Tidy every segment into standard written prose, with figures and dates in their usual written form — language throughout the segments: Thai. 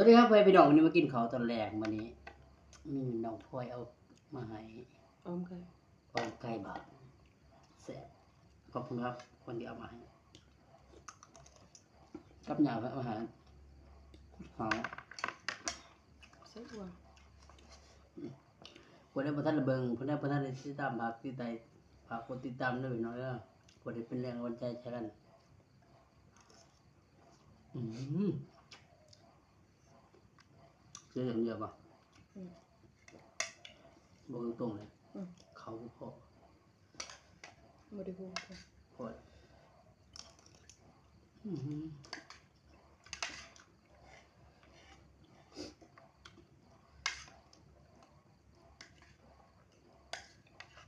วัสดีครับเพื่อนพี่น้องวันนี้มากินข้าวตอนแรกวันนี้น้องพลอยเอามาให้อมไก่เอาไก่บาทแซ่บขอบคุณครับคนที่เอามาให้กับหยาบอาหารหอมใส่บัวคนได้ประทันระเบิงคนได้ประทันได้ติดตามผักติดใจผักคนติดตามด้วยน้อยแล้วคนได้เป็นแรงวันใจใช้กันเจออย่างเดียวป่ะบอกตรงๆเลยเขาพอไม่ได้พูดพอ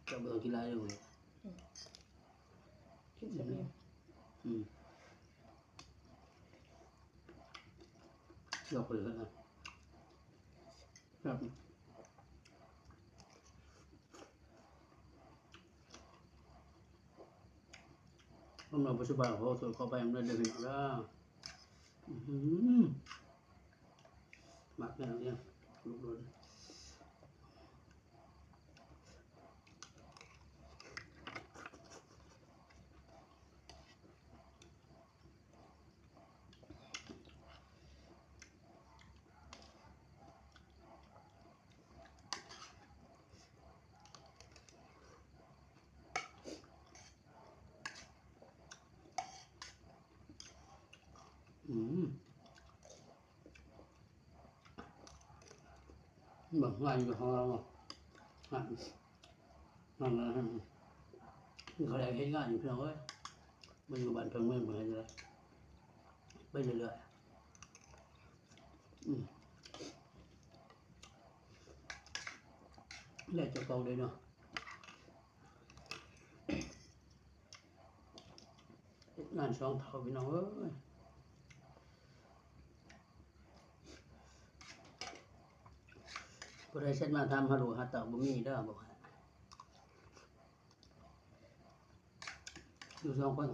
จะเบื่อกินอะไรเลยกินแบบนี้ยกเลยนะครับผมเราปัจจุบันเขาสวยเข้าไปมันได้เป็นแล้วหมักเนี่ยเนี่ยลูกโดนแบบง่ายอยู่ของเราอ่ะนั่นนะเขาได้เห็นงานอยู่เพียงเว้ยมันอยู่บ้านเพียงเมืองเหมือนกันเลยไปเรื่อยๆแล้วจะกองเลยเนาะงานช่องเท่าพี่น้องเอ้ยผู้ใดเช็ดมาทำฮัลโหลฮัตตาบ่มีเด้อบอกอยู่สองคน